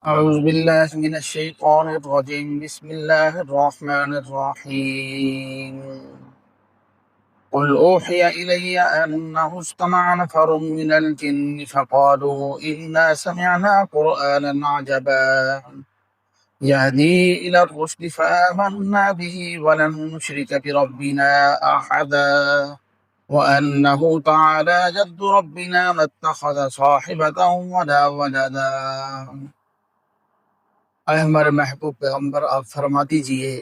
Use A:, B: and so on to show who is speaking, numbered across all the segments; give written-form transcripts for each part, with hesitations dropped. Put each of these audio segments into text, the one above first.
A: أعوذ بالله من الشيطان الرجيم بسم الله الرحمن الرحيم قل أوحي إلي أنه استمع نفر من الجن فقالوا إنا سمعنا قرآنا عجبا يهدي إلى الرشد فآمنا به ولن نشرك بربنا أحدا وأنه تعالى جد ربنا ما اتخذ صاحبة ولا ولدا۔ اے ہمارے محبوب پیغمبر، آپ فرما دیجئے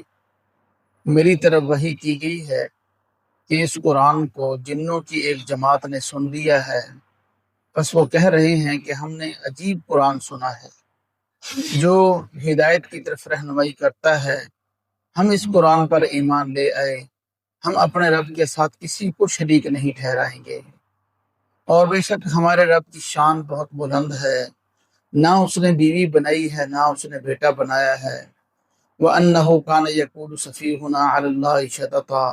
A: میری طرف وحی کی گئی ہے کہ اس قرآن کو جنوں کی ایک جماعت نے سن لیا ہے، بس وہ کہہ رہے ہیں کہ ہم نے عجیب قرآن سنا ہے جو ہدایت کی طرف رہنمائی کرتا ہے۔ ہم اس قرآن پر ایمان لے آئے، ہم اپنے رب کے ساتھ کسی کو شریک نہیں ٹھہرائیں گے، اور بے شک ہمارے رب کی شان بہت بلند ہے، نہ اس نے بیوی بنائی ہے نہ اس نے بیٹا بنایا ہے۔ وَأَنَّهُ كَانَ يَقُولُ سَفِيهُنَا عَلَى اللَّهِ شَطَطًا،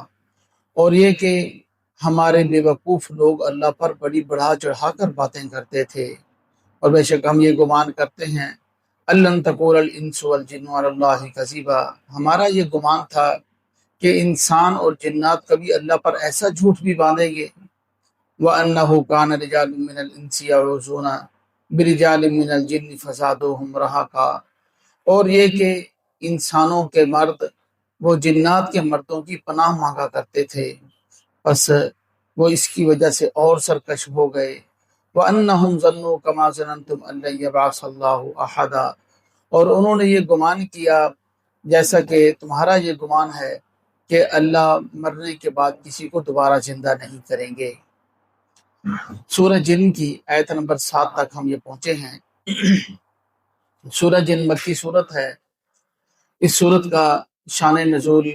A: اور یہ کہ ہمارے بے وقوف لوگ اللہ پر بڑی بڑھا چڑھا کر باتیں کرتے تھے، اور بے شک ہم یہ گمان کرتے ہیں أَلَّن تَقُولَ الْإِنسُ وَالْجِنُّ عَلَى اللَّهِ كَذِبًا، ہمارا یہ گمان تھا کہ انسان اور جنات کبھی اللہ پر ایسا جھوٹ بھی باندھیں گے۔ وَأَنَّهُ كَانَ رِجَالٌ مِّنَ الْإِنسِ يَعُوذُونَ بِرِجَالٍ مِّنَ الْجِنِّ فَزَادُوهُمْ رَهَقًا، اور یہ کہ انسانوں کے مرد وہ جنات کے مردوں کی پناہ مانگا کرتے تھے، بس وہ اس کی وجہ سے اور سرکش ہو گئے۔ وَأَنَّهُمْ ظَنُّوا كَمَا ظَنَنتُمْ أَن لَّن يَبْعَثَ اللَّهُ أَحَدًا، اور انہوں نے یہ گمان کیا جیسا کہ تمہارا یہ گمان ہے کہ اللہ مرنے کے بعد کسی کو دوبارہ زندہ نہیں کریں گے۔ سورہ جن کی آیت نمبر 7 تک ہم یہ پہنچے ہیں۔ سورہ جن مکی صورت ہے۔ اس صورت کا شان نزول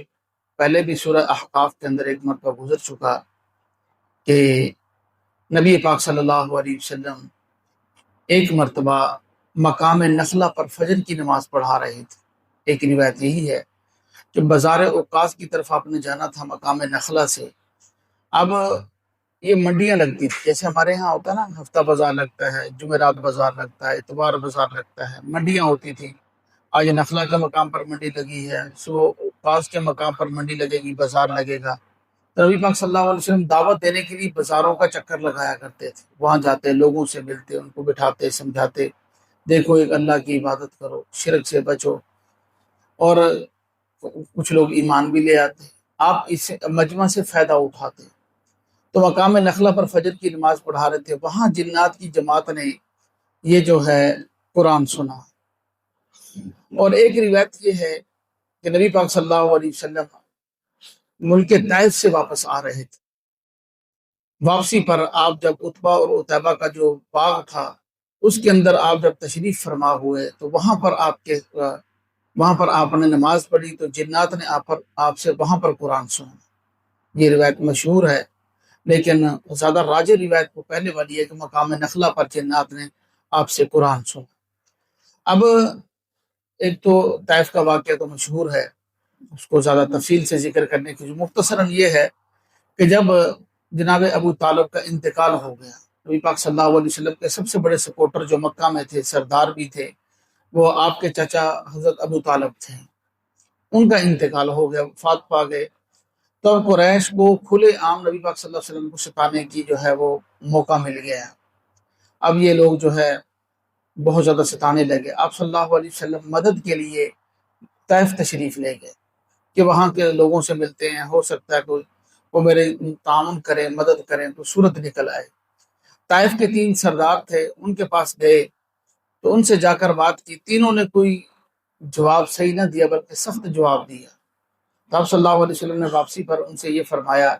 A: پہلے بھی سورہ احقاف کے اندر ایک مرتبہ گزر چکا کہ نبی پاک صلی اللہ علیہ وسلم ایک مرتبہ مقام نخلہ پر فجر کی نماز پڑھا رہے تھے۔ ایک روایت یہی ہے کہ بازار اوقاس کی طرف آپ نے جانا تھا مقام نخلہ سے۔ اب یہ منڈیاں لگتی تھی، جیسے ہمارے ہاں ہوتا ہے نا، ہفتہ بازار لگتا ہے، جمعرات بازار لگتا ہے، اتوار بازار لگتا ہے، منڈیاں ہوتی تھی۔ آج نخلا کے مقام پر منڈی لگی ہے، سو پاس کے مقام پر منڈی لگے گی، بازار لگے گا۔ تو نبی پاک صلی اللہ علیہ وسلم دعوت دینے کے لیے بازاروں کا چکر لگایا کرتے تھے، وہاں جاتے، لوگوں سے ملتے، ان کو بٹھاتے، سمجھاتے، دیکھو ایک اللہ کی عبادت کرو، شرک سے بچو، اور کچھ لوگ ایمان بھی لے آتے، آپ اس مجمع سے فائدہ اٹھاتے۔ تو مقام نخلا پر فجر کی نماز پڑھا رہے تھے، وہاں جنات کی جماعت نے یہ جو ہے قرآن سنا۔ اور ایک روایت یہ ہے کہ نبی پاک صلی اللہ علیہ وسلم ملک طائف سے واپس آ رہے تھے۔ واپسی پر آپ جب عتبہ اور عتیبہ کا جو باغ تھا اس کے اندر آپ جب تشریف فرما ہوئے تو وہاں پر آپ نے نماز پڑھی تو جنات نے آپ سے وہاں پر قرآن سنا۔ یہ روایت مشہور ہے، لیکن زیادہ راجح روایت کو پہلے والی ہے کہ مقام نخلا پر جنات نے آپ سے قرآن سنا۔ اب ایک تو طائف کا واقعہ تو مشہور ہے، اس کو زیادہ تفصیل سے ذکر کرنے کی مختصراً یہ ہے کہ جب جناب ابو طالب کا انتقال ہو گیا، نبی پاک صلی اللہ علیہ وسلم کے سب سے بڑے سپورٹر جو مکہ میں تھے، سردار بھی تھے، وہ آپ کے چچا حضرت ابو طالب تھے، ان کا انتقال ہو گیا، وفات پا گئے۔ تو قریش کو کھلے عام نبی پاک صلی اللہ علیہ وسلم کو ستانے کی جو ہے وہ موقع مل گیا۔ اب یہ لوگ جو ہے بہت زیادہ ستانے لگے۔ آپ صلی اللہ علیہ وسلم مدد کے لیے طائف تشریف لے گئے کہ وہاں کے لوگوں سے ملتے ہیں، ہو سکتا ہے کہ وہ میرے تعاون کریں، مدد کریں، تو صورت نکل آئے۔ طائف کے 3 سردار تھے، ان کے پاس گئے تو ان سے جا کر بات کی، تینوں نے کوئی جواب صحیح نہ دیا بلکہ سخت جواب دیا۔ تو آپ صلی اللہ علیہ وسلم نے واپسی پر ان سے یہ فرمایا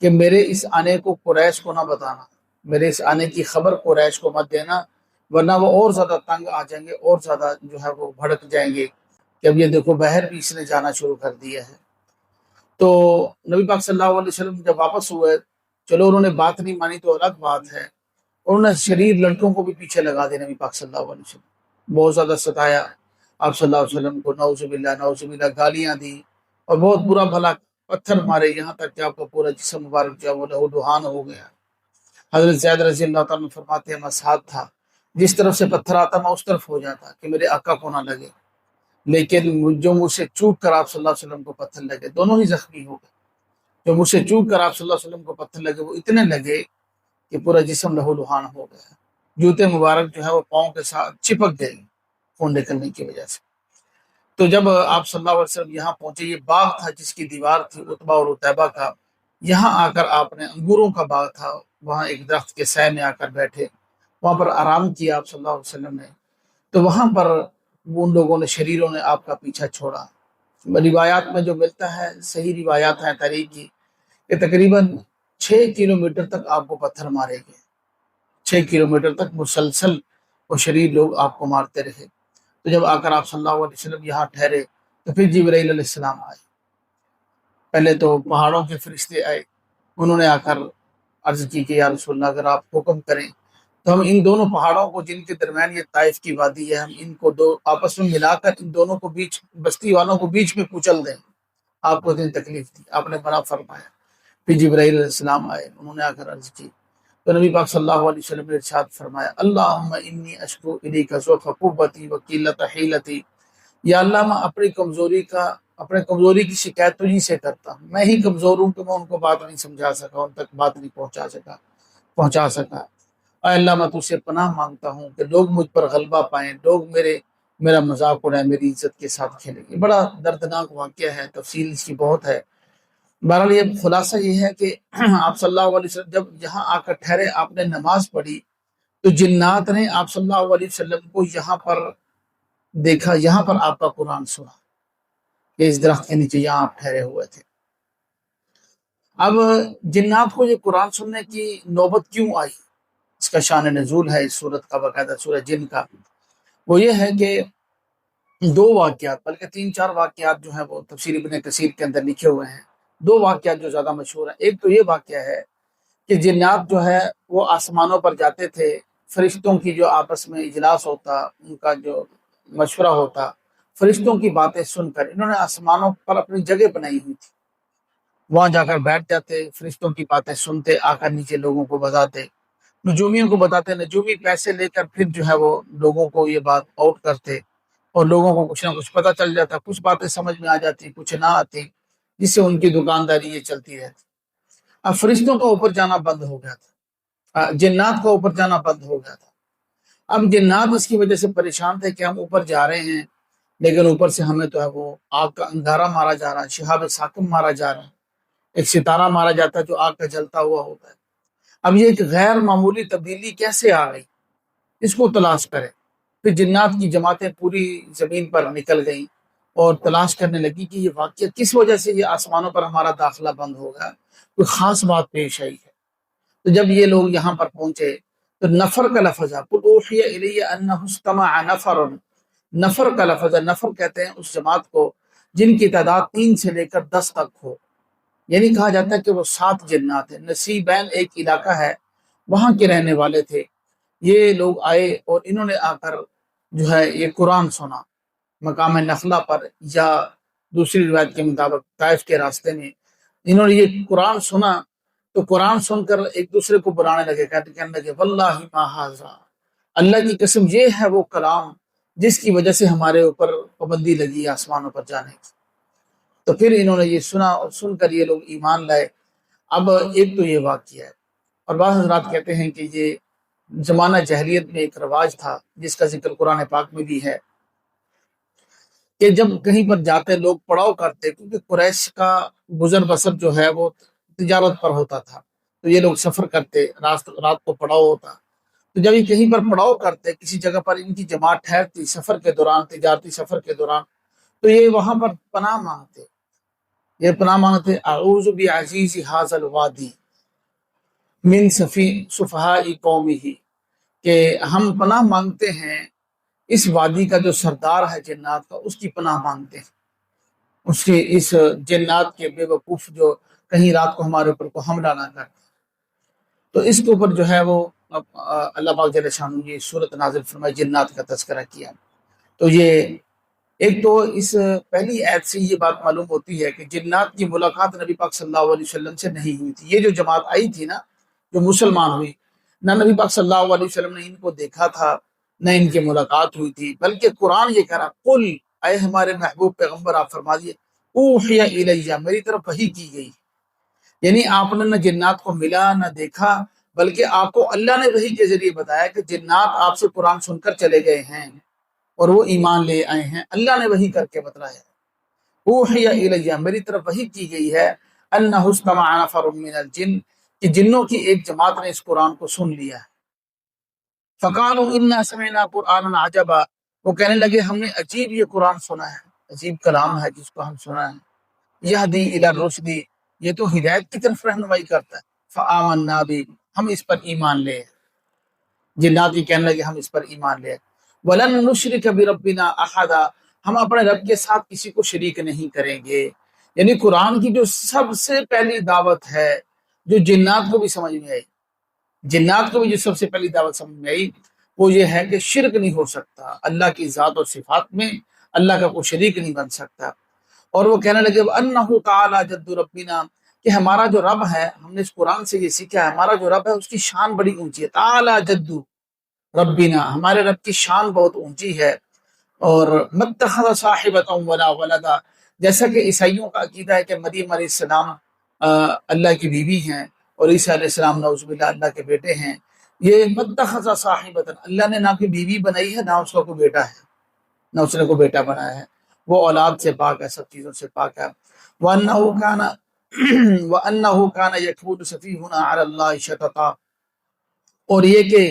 A: کہ میرے اس آنے کو قریش کو نہ بتانا، میرے اس آنے کی خبر قریش کو مت دینا، ورنہ وہ اور زیادہ تنگ آ جائیں گے، اور زیادہ جو ہے وہ بھڑک جائیں گے کہ اب یہ دیکھو باہر بھی اس نے جانا شروع کر دیا ہے۔ تو نبی پاک صلی اللہ علیہ وسلم جب واپس ہوئے، چلو انہوں نے بات نہیں مانی تو الگ بات ہے، انہوں نے شریر لڑکوں کو بھی پیچھے لگا دیا۔ نبی پاک صلی اللہ علیہ وسلم بہت زیادہ ستایا آپ صلی اللہ علیہ وسلم کو، نعوذ باللہ نعوذ باللہ، گالیاں دی اور بہت برا بھلا پتھر مارے، یہاں تک کہ آپ کا پورا جسم مبارک جو ہے وہ لہو لہان ہو گیا۔ حضرت زید رضی اللہ تعالیٰ عنہ فرماتے ہیں میں ساتھ تھا، جس طرف سے پتھر آتا میں اس طرف ہو جاتا کہ میرے آقا کو نہ لگے، لیکن جو مجھ سے چوک کر آپ صلی اللہ علیہ وسلم کو پتھر لگے دونوں ہی زخمی ہو گئے۔ جو مجھ سے چوک کر آپ صلی اللہ علیہ وسلم کو پتھر لگے وہ اتنے لگے کہ پورا جسم لہو لہان ہو گیا، جوتے مبارک جو ہے وہ پاؤں کے ساتھ چپک گئے خون نکلنے کی وجہ سے۔ تو جب آپ صلی اللہ علیہ وسلم یہاں پہنچے، یہ باغ تھا جس کی دیوار تھی عتبہ اور عتیبہ کا، یہاں آ کر آپ نے، انگوروں کا باغ تھا، وہاں ایک درخت کے سائے میں آ کر بیٹھے، وہاں پر آرام کیا آپ صلی اللہ علیہ وسلم نے۔ تو وہاں پر ان لوگوں نے، شریروں نے آپ کا پیچھا چھوڑا۔ روایات میں جو ملتا ہے، صحیح روایات ہیں تاریخ کی، کہ تقریباً 6 کلومیٹر تک آپ کو پتھر مارے گئے، 6 کلومیٹر تک مسلسل وہ شریر لوگ آپ کو مارتے رہے۔ تو جب آ کر آپ صلی اللہ علیہ وسلم یہاں ٹھہرے تو پھر جبرائیل علیہ السلام آئے۔ پہلے تو پہاڑوں کے فرشتے آئے، انہوں نے آ کر عرض کی کہ یا رسول اللہ اگر آپ حکم کریں تو ہم ان دونوں پہاڑوں کو جن کے درمیان یہ طائف کی وادی ہے، ہم ان کو دو آپس میں ملا کر ان دونوں کو بیچ، بستی والوں کو بیچ میں کچل دیں، آپ کو اتنی تکلیف دی۔ آپ نے بڑا فرمایا۔ پھر جبرائیل علیہ السلام آئے، انہوں نے آ کر عرض کی تو نبی پاک صلی اللہ علیہ وسلم نے ارشاد فرمایا اللہم انی اشکو الیک ضعف قوتی و قلت حیلتی، یا اللہ میں اپنے کمزوری کی شکایت تجھی سے کرتا ہوں، میں ہی کمزور ہوں کہ میں ان کو بات نہیں سمجھا سکا، ان تک بات نہیں پہنچا سکا۔ اے اللہ میں تجھ سے پناہ مانگتا ہوں کہ لوگ مجھ پر غلبہ پائیں، لوگ میرا مذاق اڑائیں، میری عزت کے ساتھ کھیلیں۔ یہ بڑا دردناک واقعہ ہے، تفصیل اس کی بہت ہے۔ بہرحال یہ خلاصہ یہ ہے کہ آپ صلی اللہ علیہ وسلم جب یہاں آ کر ٹھہرے، آپ نے نماز پڑھی تو جنات نے آپ صلی اللہ علیہ وسلم کو یہاں پر دیکھا، یہاں پر آپ کا قرآن سنا کہ اس درخت کے نیچے یہاں آپ ٹھہرے ہوئے تھے۔ اب جنات کو یہ قرآن سننے کی نوبت کیوں آئی، اس کا شان نزول ہے اس سورت کا، باقاعدہ سورہ جن کا۔ وہ یہ ہے کہ 2 واقعات، بلکہ 3-4 واقعات جو ہیں وہ تفسیر ابن کثیر کے اندر لکھے ہوئے ہیں۔ 2 واقعات جو زیادہ مشہور ہیں، ایک تو یہ واقعہ ہے کہ جنات جو ہے وہ آسمانوں پر جاتے تھے، فرشتوں کی جو آپس میں اجلاس ہوتا، ان کا جو مشورہ ہوتا، فرشتوں کی باتیں سن کر انہوں نے آسمانوں پر اپنی جگہ بنائی ہوئی تھی، وہاں جا کر بیٹھ جاتے، فرشتوں کی باتیں سنتے، آ کر نیچے لوگوں کو بتاتے، نجومیوں کو بتاتے، نجومی پیسے لے کر پھر جو ہے وہ لوگوں کو یہ بات آؤٹ کرتے، اور لوگوں کو کچھ نہ کچھ پتہ چل جاتا، کچھ باتیں سمجھ میں آ جاتی، کچھ نہ آتی، جس سے ان کی دکانداری یہ چلتی رہتی۔ اب فرشتوں کا اوپر جانا بند ہو گیا تھا، جنات کا اوپر جانا بند ہو گیا تھا۔ اب جنات اس کی وجہ سے پریشان تھے کہ ہم اوپر جا رہے ہیں، لیکن اوپر سے ہمیں تو ہے وہ آگ کا انگارہ مارا جا رہا ہے، شہاب ثاقب مارا جا رہا ہے، ایک ستارہ مارا جاتا ہے جو آگ کا جلتا ہوا ہوتا ہے۔ اب یہ ایک غیر معمولی تبدیلی کیسے آ گئی، اس کو تلاش کریں۔ پھر جنات کی جماعتیں پوری زمین پر نکل گئیں اور تلاش کرنے لگی کہ یہ واقعہ کس وجہ سے یہ آسمانوں پر ہمارا داخلہ بند ہوگا، کوئی خاص بات پیش آئی ہے۔ تو جب یہ لوگ یہاں پر پہنچے تو نفر کا لفظ ہے، قل اوحی الی انہ استمع نفر، نفر کا لفظ ہے۔ نفر کہتے ہیں اس جماعت کو جن کی تعداد 3 سے لے کر 10 تک ہو، یعنی کہا جاتا ہے کہ وہ 7 جنات ہیں۔ نصیبین ایک علاقہ ہے، وہاں کے رہنے والے تھے۔ یہ لوگ آئے اور انہوں نے آ کر جو ہے یہ قرآن سنا مقام نخلا پر، یا دوسری روایت کے مطابق طائف کے راستے میں انہوں نے یہ قرآن سنا۔ تو قرآن سن کر ایک دوسرے کو بلانے لگے، کہنے لگے واللہ ما ھذا، اللہ کی قسم یہ ہے وہ کلام جس کی وجہ سے ہمارے اوپر پابندی لگی آسمانوں پر جانے کی۔ تو پھر انہوں نے یہ سنا اور سن کر یہ لوگ ایمان لائے۔ اب ایک تو یہ واقعہ ہے، اور بعض حضرات کہتے ہیں کہ یہ زمانہ جاہلیت میں ایک رواج تھا جس کا ذکر قرآن پاک میں بھی ہے، کہ جب کہیں پر جاتے لوگ پڑاؤ کرتے، کیونکہ قریش کا گزر بسر جو ہے وہ تجارت پر ہوتا تھا، تو یہ لوگ سفر کرتے، رات کو پڑاؤ ہوتا، تو جب یہ کہیں پر پڑاؤ کرتے، کسی جگہ پر ان کی جماعت ٹھہرتی سفر کے دوران، تجارتی سفر کے دوران، تو یہ وہاں پر پناہ مانگتے اعوذ بعزیز ھذا الوادی من سفہاء قومہ، کہ ہم پناہ مانگتے ہیں اس وادی کا جو سردار ہے جنات کا، اس کی پناہ مانگتے ہیں، اس کے اس جنات کے بے وقوف جو کہیں رات کو ہمارے اوپر کو حملہ نہ کرتے۔ تو اس کے اوپر جو ہے وہ اللہ پاک جل شانہ یہ صورت نازل فرمائی، جنات کا تذکرہ کیا۔ تو یہ ایک تو اس پہلی آیت سے یہ بات معلوم ہوتی ہے کہ جنات کی ملاقات نبی پاک صلی اللہ علیہ وسلم سے نہیں ہوئی تھی۔ یہ جو جماعت آئی تھی نا، جو مسلمان ہوئی، نہ نبی پاک صلی اللہ علیہ وسلم نے ان کو دیکھا تھا، نہ ان کی ملاقات ہوئی تھی، بلکہ قرآن یہ کہہ رہا قل، اے ہمارے محبوب پیغمبر آپ فرما دیے اوحی الیہ، میری طرف وحی کی گئی، یعنی آپ نے نہ جنات کو ملا نہ دیکھا، بلکہ آپ کو اللہ نے وحی کے ذریعے بتایا کہ جنات آپ سے قرآن سن کر چلے گئے ہیں اور وہ ایمان لے آئے ہیں، اللہ نے وحی کر کے بتلایا۔ اوحی الیہ، میری طرف وحی کی گئی ہے، انہ استمع نفر من الجن، کہ جنوں کی ایک جماعت نے اس قرآن کو سن لیا ہے۔ فقالوا انا سمعنا قرآنا عجبا، وہ کہنے لگے ہم نے عجیب یہ قرآن سنا ہے، عجیب کلام ہے جس کو ہم سنا ہے، یہدی الی الرشد، یہ تو ہدایت کی طرف رہنمائی کرتا ہے، فآمنا بھی، ہم اس پر ایمان لے، جنات یہ کہنے لگے ہم اس پر ایمان لے، ولن نشرک بربنا احدا، ہم اپنے رب کے ساتھ کسی کو شریک نہیں کریں گے۔ یعنی قرآن کی جو سب سے پہلی دعوت ہے، جو جنات کو بھی سمجھ میں آئی، جنات کو بھی جو سب سے پہلی دعوت سمجھ میں آئی، وہ یہ ہے کہ شرک نہیں ہو سکتا اللہ کی ذات اور صفات میں، اللہ کا کوئی شریک نہیں بن سکتا۔ اور وہ کہنے لگے وَأَنَّهُ تَعَالَى جَدُّ رَبِّنَا، کہ ہمارا جو رب ہے، ہم نے اس قرآن سے یہ سیکھا ہے، ہمارا جو رب ہے اس کی شان بڑی اونچی ہے، تعالی جد ربنا، ہمارے رب کی شان بہت اونچی ہے۔ اور مَتَّخَذَ صَاحِبَةً وَلَا وَلَدًا، جیسا کہ عیسائیوں کا عقیدہ ہے کہ مریم علیہ السلام اللہ کی بیوی ہیں اور عیسیٰ علیہ السلام نعوذ باللہ اللہ کے بیٹے ہیں، یہ مَتَّخَذَ صَاحِبَةً، اللہ نے نہ کوئی بیوی بنائی ہے، نہ اس کا کوئی بیٹا ہے، نہ اس نے کوئی بیٹا بنایا ہے، وہ اولاد سے پاک ہے، سب چیزوں سے پاک ہے۔ وَأَنَّهُ كَانَ وَأَنَّهُ كَانَ يَقُولُ سَفِيهُنَا عَلَى اللَّهِ شَطَطًا، اور یہ کہ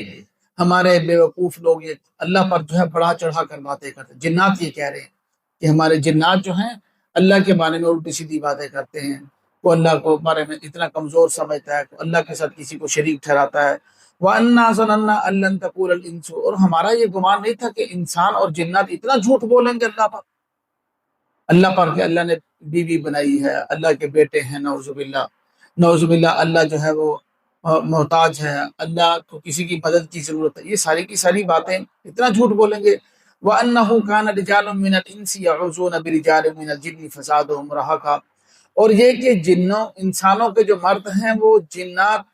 A: ہمارے بیوقوف لوگ یہ اللہ پر جو ہے بڑا چڑھا کر باتیں کرتے ہیں، جنات یہ کہہ رہے ہیں کہ ہمارے جنات جو ہیں اللہ کے بارے میں الٹی سیدھی باتیں کرتے ہیں، وہ اللہ کو بارے میں اتنا کمزور سمجھتا ہے، اللہ کے ساتھ کسی کو شریک ٹھہراتا ہے۔ وَأَنَّا ظَنَنَّا أَن لَّن تَقُولَ الْإِنسُ، اور ہمارا یہ گمان نہیں تھا کہ انسان اور جنات اتنا جھوٹ بولیں گے اللہ پر کہ اللہ نے بیوی بنائی ہے، اللہ کے بیٹے ہیں، نعوذ باللہ، نعوذ باللہ، اللہ جو ہے وہ محتاج ہے، اللہ کو کسی کی مدد کی ضرورت ہے، یہ ساری کی ساری باتیں اتنا جھوٹ بولیں گے۔ وَأَنَّهُ كَانَ رِجَالٌ مِّنَ الْإِنسِ يَعُوذُونَ بِرِجَالٍ مِّنَ الْجِنِّ فَزَادُوهُمْ رَهَقًا، اور یہ کہ جنوں انسانوں کے جو مرد ہیں وہ جنات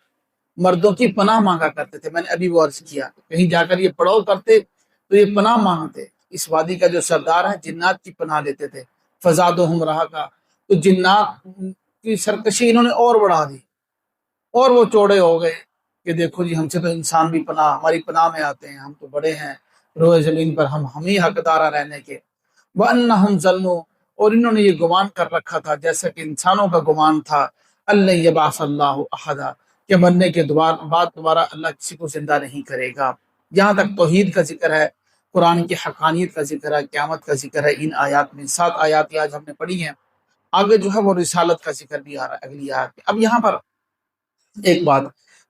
A: مردوں کی پناہ مانگا کرتے تھے، میں نے ابھی وہ عرض کیا، کہیں جا کر یہ پڑاؤ کرتے تو یہ پناہ مانگتے، اس وادی کا جو سردار ہے جنات کی پناہ لیتے تھے، فزادہم رہقا، تو جنات کی سرکشی انہوں نے اور بڑھا دی، اور وہ چوڑے ہو گئے کہ دیکھو جی ہم سے تو انسان بھی پناہ، ہماری پناہ میں آتے ہیں، ہم تو بڑے ہیں روئے زمین پر، ہم ہی حقدار رہنے کے۔ وَأَنَّهُمْ ظَنُّوا، اور انہوں نے یہ گمان کر رکھا تھا جیسا کہ انسانوں کا گمان تھا، أَلَّن يَبْعَثَ اللَّهُ أَحَدًا، کہ مرنے کے بعد دوبارہ اللہ کسی کو زندہ نہیں کرے گا۔ یہاں تک توحید کا ذکر ہے، قرآن کی حقانیت کا ذکر ہے، قیامت کا ذکر ہے، ان آیات میں 7 آیات آج ہم نے پڑھی ہیں، آگے جو ہے وہ رسالت کا ذکر بھی آ رہا ہے اگلی آیات میں۔ اب یہاں پر ایک بات،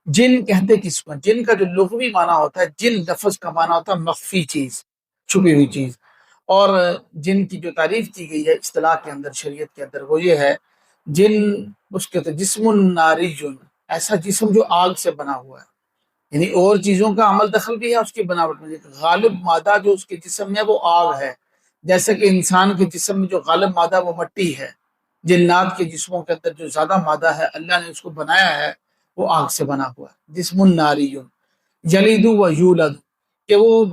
A: جن کہتے کس کو، جن کا جو لغوی معنی ہوتا ہے، جن لفظ کا معنی ہوتا ہے مخفی چیز، چھپی ہوئی چیز، اور جن کی جو تعریف کی گئی ہے اصطلاح کے اندر، شریعت کے اندر، وہ یہ ہے جن، اس کے جسم ناری، ایسا جسم جو آگ سے بنا ہوا ہے، یعنی اور چیزوں کا عمل دخل بھی ہے اس کی بناوٹ میں، لیکن غالب مادہ جو اس کے جسم میں ہے وہ آگ ہے، جیسے کہ انسان کے جسم میں جو غالب مادہ وہ مٹی ہے، جنات کے جسموں کے اندر جو زیادہ مادہ ہے اللہ نے اس کو بنایا ہے وہ آگ سے بنا ہوا ہے، جسم ناری، یلد و یولد، کہ وہ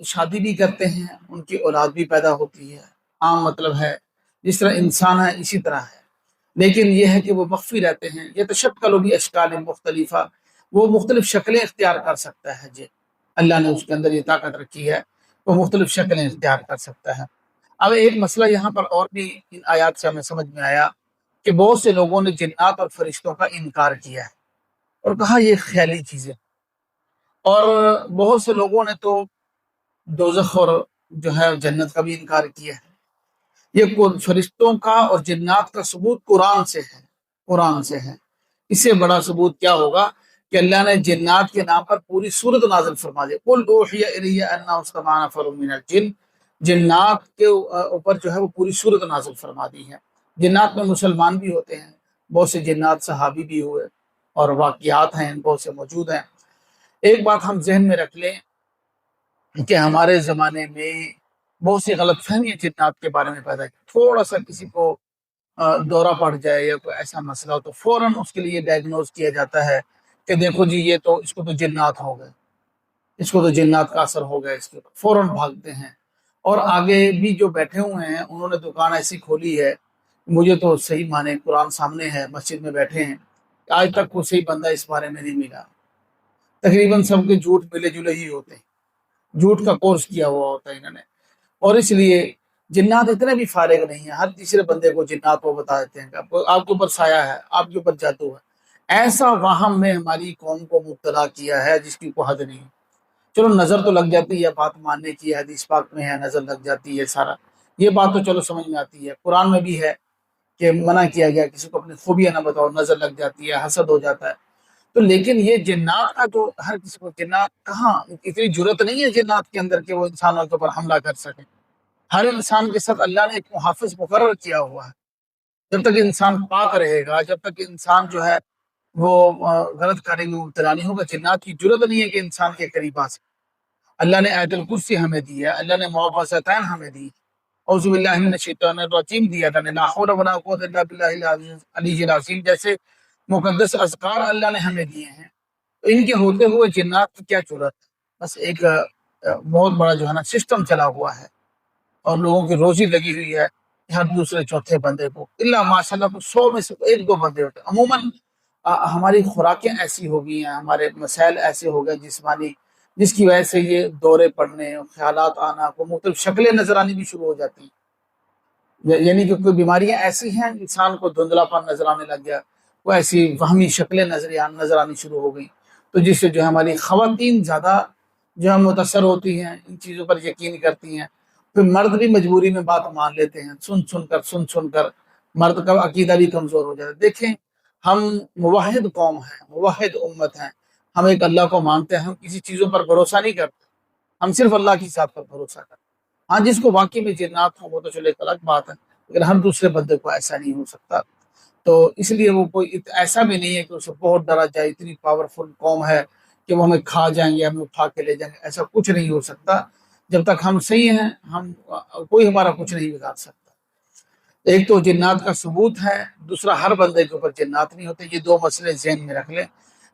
A: شادی بھی کرتے ہیں، ان کی اولاد بھی پیدا ہوتی ہے، عام مطلب ہے جس طرح انسان ہے اسی طرح ہے، لیکن یہ ہے کہ وہ مخفی رہتے ہیں، یہ تشکل بھی اشکال مختلفہ، وہ مختلف شکلیں اختیار کر سکتا ہے، جی اللہ نے اس کے اندر یہ طاقت رکھی ہے، وہ مختلف شکلیں اختیار کر سکتا ہے۔ اب ایک مسئلہ یہاں پر اور بھی ان آیات سے ہمیں سمجھ میں آیا کہ بہت سے لوگوں نے جنات اور فرشتوں کا انکار کیا ہے اور کہا یہ خیالی چیزیں، اور بہت سے لوگوں نے تو دوزخ اور جو ہے جنت کا بھی انکار کیا ہے۔ یہ فرشتوں کا اور جنات کا ثبوت قرآن سے ہے، قرآن سے ہے، اس سے بڑا ثبوت کیا ہوگا کہ اللہ نے جنات کے نام پر پوری سورت نازل فرما دی، قل اوحی الی انہ استمع نفر من الجن، جنات کے اوپر جو ہے وہ پوری سورت نازل فرما دی ہے۔ جنات میں مسلمان بھی ہوتے ہیں، بہت سے جنات صحابی بھی ہوئے اور واقعات ہیں بہت سے موجود ہیں۔ ایک بات ہم ذہن میں رکھ لیں کہ ہمارے زمانے میں بہت سی غلط فہمیاں جنات کے بارے میں پیدا کی، تھوڑا سا کسی کو دورہ پڑ جائے یا کوئی ایسا مسئلہ ہو تو فوراً اس کے لیے ڈائگنوز کیا جاتا ہے کہ دیکھو جی یہ تو اس کو تو جنات ہو گئے، اس کو تو جنات کا اثر ہو گیا، اس کے اوپر فوراً بھاگتے ہیں۔ اور آگے بھی جو بیٹھے ہوئے ہیں انہوں نے دکان ایسی کھولی ہے، مجھے تو صحیح مانے قرآن سامنے ہے، مسجد میں بیٹھے ہیں، آج تک کوئی صحیح بندہ اس بارے میں نہیں ملا۔ تقریباً سب کے جھوٹ ملے جلے ہی ہوتے ہیں، جھوٹ کا کورس کیا ہوا ہوتا ہے انہوں نے۔ اور اس لیے جنات اتنے بھی فارغ نہیں ہیں، ہر تیسرے بندے کو جنات کو بتا دیتے ہیں کہ آپ کے اوپر سایہ ہے، آپ کے اوپر جادو ہے۔ ایسا وہم میں ہماری قوم کو مبتلا کیا ہے جس کی کوئی حد نہیں۔ چلو نظر تو لگ جاتی ہے، بات ماننے کی ہے، حدیث پاک میں ہے نظر لگ جاتی ہے، سارا یہ بات تو چلو سمجھ میں آتی ہے، قرآن میں بھی ہے کہ منع کیا گیا کسی کو اپنی خوبیاں نہ بتاؤ، نظر لگ جاتی ہے، حسد ہو جاتا ہے۔ تو لیکن یہ جنات کا تو ہر کسی کو، جنات کہاں اتنی جرت نہیں ہے جنات کے اندر کہ وہ انسانوں کے اوپر حملہ کر سکے۔ ہر انسان کے ساتھ اللہ نے ایک محافظ مقرر کیا ہوا ہے۔ جب تک انسان پاک رہے گا، جب تک انسان جو ہے وہ غلط کارے میں مبتلا نہیں ہوگا، جنات کی جرت نہیں ہے کہ انسان کے قریب آ سکے۔ اللہ نے آیت الکرسی ہمیں دی ہے، اللہ نے معوذتین ہمیں دی، اعوذ باللہ من الشیطان الرجیم دیا، اللہ نے لا حول ولا قوت الا باللہ العلی العظیم جیسے مقدس اذکار اللہ نے ہمیں دیے ہیں۔ تو ان کے ہوتے ہوئے جنات کی کیا ضرورت ہے؟ بس ایک بہت بڑا جو ہے نا سسٹم چلا ہوا ہے، اور لوگوں کی روزی لگی ہوئی ہے ہر دوسرے چوتھے بندے کو، اللہ ماشاء اللہ 100 میں سے ایک دو بندے ہوتے ہیں۔ عموماً ہماری خوراکیں ایسی ہو گئی ہیں، ہمارے مسائل ایسے ہو گئے جسمانی، جس کی وجہ سے یہ دورے پڑنے، خیالات آنا، کو مختلف شکلیں نظر آنی بھی شروع ہو جاتی ہیں۔ یعنی کہ کوئی بیماریاں ایسی ہیں، انسان کو دھندلا پن نظر آنے لگ گیا، وہ ایسی وہمی شکلیں نظر آنی شروع ہو گئی، تو جس سے جو ہے ہماری خواتین زیادہ جو ہے متاثر ہوتی ہیں، ان چیزوں پر یقین کرتی ہیں۔ پھر مرد بھی مجبوری میں بات مان لیتے ہیں، سن سن کر مرد کا عقیدہ بھی کمزور ہو جاتا ہے۔ دیکھیں ہم موحد قوم ہیں، موحد امت ہیں، ہم ایک اللہ کو مانتے ہیں، ہم کسی چیزوں پر بھروسہ نہیں کرتے، ہم صرف اللہ کی ذات پر بھروسہ کرتے ہیں۔ ہاں جس کو واقعی میں جنات ہوں وہ تو چلو ایک الگ بات ہے، لیکن ہر دوسرے بندے کو ایسا نہیں ہو سکتا۔ تو اس لیے وہ کوئی ایسا بھی نہیں ہے کہ اسے بہت ڈرا جائے، اتنی پاورفل قوم ہے کہ وہ ہمیں کھا جائیں گے، ہمیں اٹھا کے لے جائیں گے، ایسا کچھ نہیں ہو سکتا۔ جب تک ہم صحیح ہیں، ہم کوئی ہمارا کچھ نہیں بگاڑ سکتا۔ ایک تو جنات کا ثبوت ہے، دوسرا ہر بندے کے اوپر جنات نہیں ہوتے۔ یہ دو مسئلے ذہن میں رکھ لیں،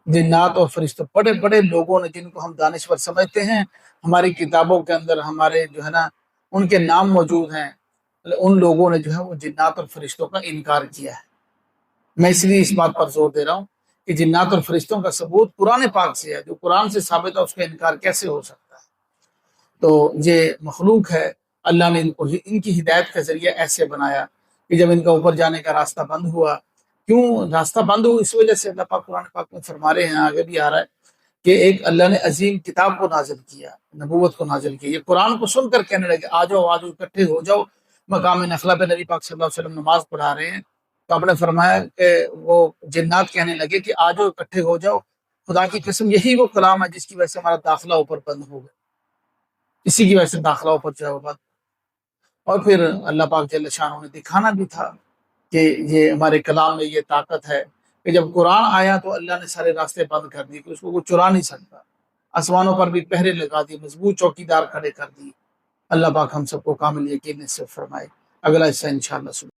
A: جنات اور فرشتوں۔ بڑے بڑے لوگوں نے جن کو ہم دانشور سمجھتے ہیں، ہماری کتابوں کے اندر ہمارے جو ہے نا ان کے نام موجود ہیں، ان لوگوں نے جو ہے وہ جنات اور فرشتوں کا انکار کیا ہے۔ میں اس لیے اس بات پر زور دے رہا ہوں کہ جنات اور فرشتوں کا ثبوت قرآن پاک سے ہے، جو قرآن سے ثابت ہے اس کا انکار کیسے ہو سکتا ہے؟ تو یہ مخلوق ہے، اللہ نے ان کی ہدایت کا ذریعہ ایسے بنایا کہ جب ان کا اوپر جانے کا راستہ بند ہوا، کیوں راستہ بند ہو؟ اس وجہ سے اللہ پاک قرآن پاک میں فرما رہے ہیں، آگے بھی آ رہا ہے کہ ایک اللہ نے عظیم کتاب کو نازل کیا، نبوت کو نازل کیا۔ یہ قرآن کو سن کر کہنے لگے آ جاؤ اکٹھے ہو جاؤ۔ مقام نخلا پہ نبی پاک صلی اللہ علیہ وسلم نماز پڑھا رہے ہیں، تو آپ نے فرمایا کہ وہ جنات کہنے لگے کہ آ جاؤ اکٹھے ہو جاؤ، خدا کی قسم یہی وہ کلام ہے جس کی وجہ سے ہمارا داخلہ اوپر بند ہو گیا، اسی کی وجہ سے داخلہ اوپر جو ہے وہ بند۔ اور پھر اللہ پاک جل شانہ نے دکھانا بھی تھا کہ یہ ہمارے کلام میں یہ طاقت ہے کہ جب قرآن آیا تو اللہ نے سارے راستے بند کر دیے کہ اس کو کوئی چرا نہیں سکتا، آسمانوں پر بھی پہرے لگا دیے، مضبوط چوکیدار کھڑے کر دیے۔ اللہ پاک ہم سب کو کامل یقین سے فرمائے۔ اگلا حصہ انشاءاللہ سنیں۔